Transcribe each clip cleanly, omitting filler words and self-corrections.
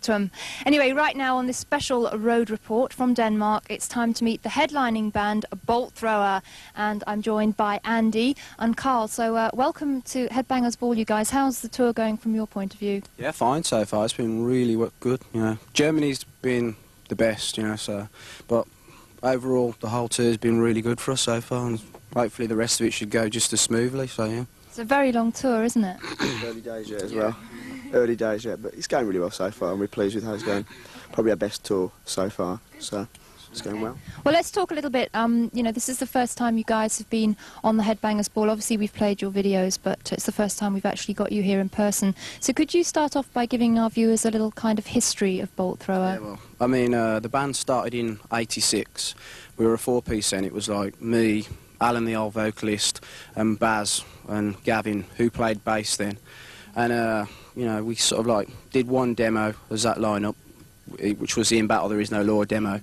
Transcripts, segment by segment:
Spectrum. Anyway, right now on this special road report from Denmark, it's time to meet the headlining band, Bolt Thrower, and I'm joined by Andy and Karl. So welcome to Headbangers Ball, you guys. How's the tour going from your point of view? Yeah, fine so far. It's been really good, you know. Germany's been the best, you know, so, but overall the whole tour's been really good for us so far, and hopefully the rest of it should go just as smoothly, so yeah. It's a very long tour, isn't it? Early days yet as well. Early days yet, but it's going really well so far, and we're pleased with how it's going. Probably our best tour so far, so it's going well. Well, let's talk a little bit. You know, this is the first time you guys have been on the Headbangers Ball. Obviously, we've played your videos, but it's the first time we've actually got you here in person. So could you start off by giving our viewers a little kind of history of Bolt Thrower? Yeah, well, I mean, the band started in '86. We were a four-piece then. It was like me, Alan, the old vocalist, and Baz and Gavin, who played bass then. And, you know, we sort of like did one demo as that lineup, which was the In Battle There Is No Law demo.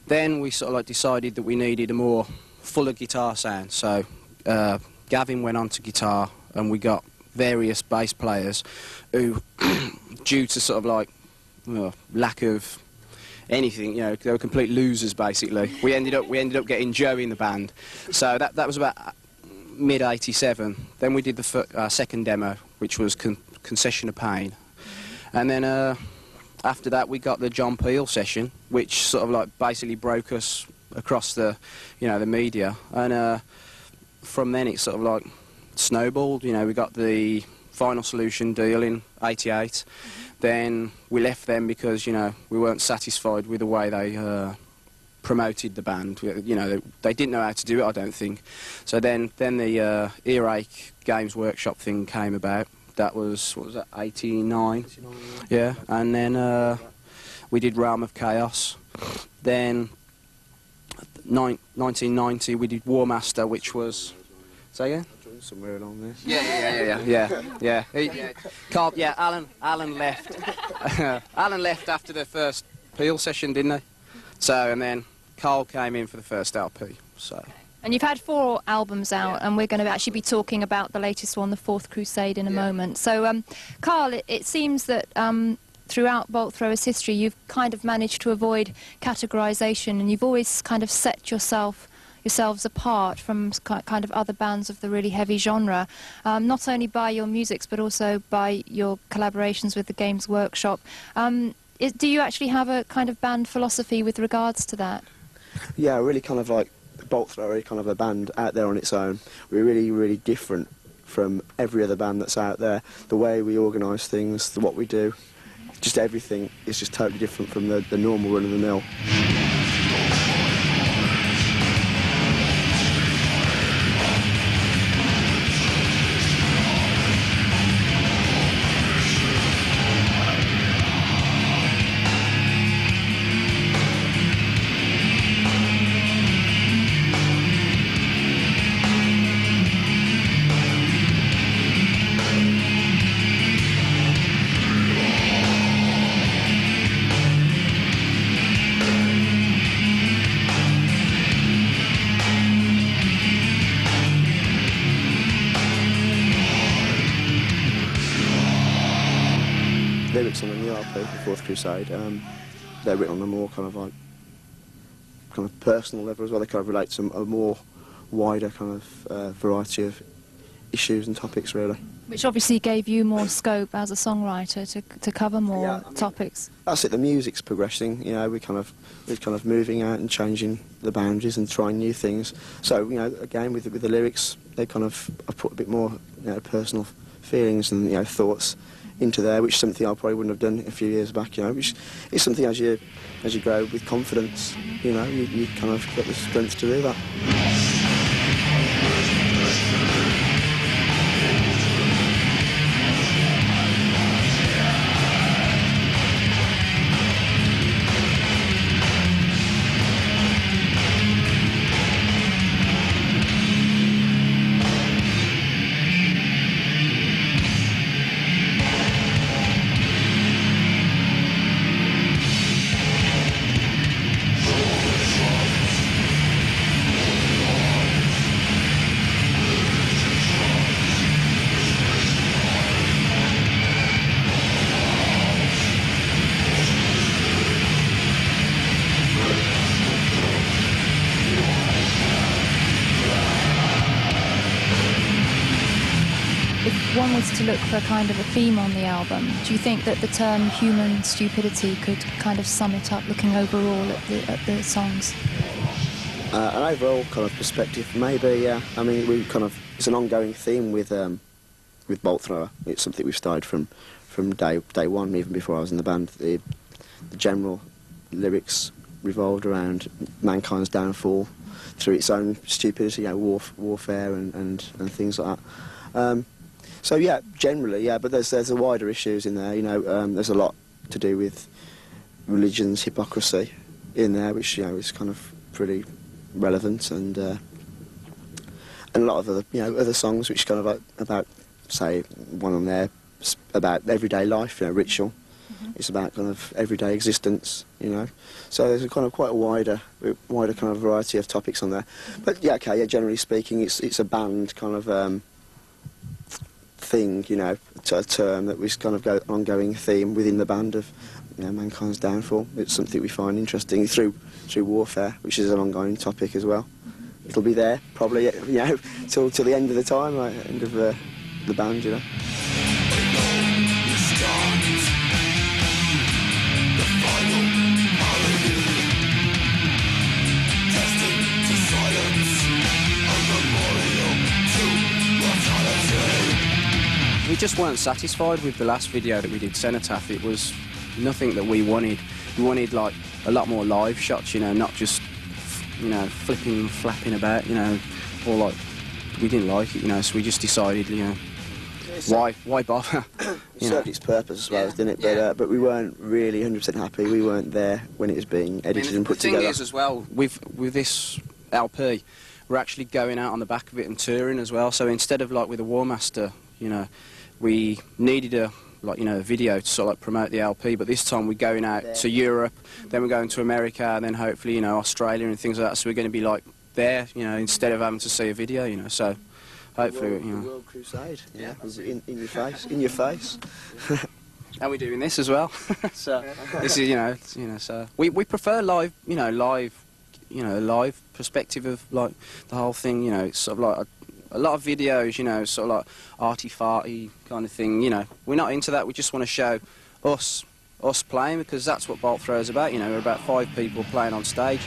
Then we sort of like decided that we needed a more fuller guitar sound. So Gavin went on to guitar, and we got various bass players who, due to sort of like lack of anything, you know, they were complete losers basically. We ended up getting Joe in the band. So that was about mid '87. Then we did the second demo, which was Concession of Pain, and then after that we got the John Peel session, which sort of like basically broke us across the, you know, the media, and from then it sort of like snowballed. You know, we got the Final Solution deal in '88. Then we left them because, you know, we weren't satisfied with the way they promoted the band. You know, they didn't know how to do it, I don't think. So then the Earache Games Workshop thing came about. That was, what was that, '89? Yeah, and then we did Realm of Chaos. Then 1990 we did WARMASTER, which was... Say again? Somewhere along this. Yeah. Karl, yeah, Alan left. Alan left after the first Peel session, didn't he? So, and then Karl came in for the first LP, so... And you've had 4 albums out, and we're going to actually be talking about the latest one, the Fourth Crusade, in a moment. So, Karl, it seems that throughout Bolt Thrower's history, you've kind of managed to avoid categorisation, and you've always kind of set yourselves apart from kind of other bands of the really heavy genre, not only by your musics, but also by your collaborations with the Games Workshop. Do you actually have a kind of band philosophy with regards to that? Yeah, really kind of like Bolt Thrower, kind of a band out there on its own. We're really, really different from every other band that's out there. The way we organise things, what we do, just everything is just totally different from the normal run-of-the-mill. Lyrics on the new LP, the Fourth Crusade, they're written on a more kind of personal level as well. They kind of relate to a more wider kind of variety of issues and topics, really. Which obviously gave you more scope as a songwriter to cover more topics. That's it. The music's progressing. You know, we're kind of moving out and changing the boundaries and trying new things. So, you know, again with the lyrics, they kind of I put a bit more, you know, personal feelings and, you know, thoughts into there, which is something I probably wouldn't have done a few years back, you know, which is something as you grow with confidence, you know, you kind of get the strength to do that. one was to look for a kind of a theme on the album, do you think that the term human stupidity could kind of sum it up, looking overall at the songs? An overall kind of perspective, maybe, yeah. I mean, it's an ongoing theme with Bolt Thrower. It's something we've started from day one, even before I was in the band. The general lyrics revolved around mankind's downfall through its own stupidity, you know, warfare and things like that. So yeah, generally, yeah, but there's a wider issues in there. You know, there's a lot to do with religion's hypocrisy in there, which, you know, is kind of pretty relevant, and a lot of other songs which kind of like about, say, one on there about everyday life, you know, ritual. It's about kind of everyday existence, you know. So there's a kind of quite a wider kind of variety of topics on there. But yeah, okay, yeah, generally speaking, it's a band kind of thing, you know, a term that was kind of an ongoing theme within the band of, you know, mankind's downfall. It's something we find interesting through warfare, which is an ongoing topic as well. It'll be there probably, you know, till the end of the time, like end of the band, you know. We just weren't satisfied with the last video that we did, CENOTAPH. It was nothing that we wanted. We wanted like a lot more live shots, you know, not just, you know, flapping about, you know, or like, we didn't like it, you know, so we just decided, you know, why bother? It served its purpose as well, didn't it? But we weren't really 100% happy. We weren't there when it was being edited and put together. The thing is as well, with this LP, we're actually going out on the back of it and touring as well. So instead of like with a WARMASTER, you know, we needed a video to sort of like promote the LP, but this time we're going out to Europe, then we're going to America, and then hopefully, you know, Australia and things like that. So we're going to be like there, you know, instead of having to see a video, you know. So hopefully, you know. World Crusade, yeah, in your face. And we're doing this as well. So this is, you know, so we prefer live perspective of like the whole thing. You know, it's sort of like a lot of videos, you know, sort of like arty-farty kind of thing, you know. We're not into that. We just want to show us playing, because that's what Bolt Thrower's about, you know. We're about 5 people playing on stage.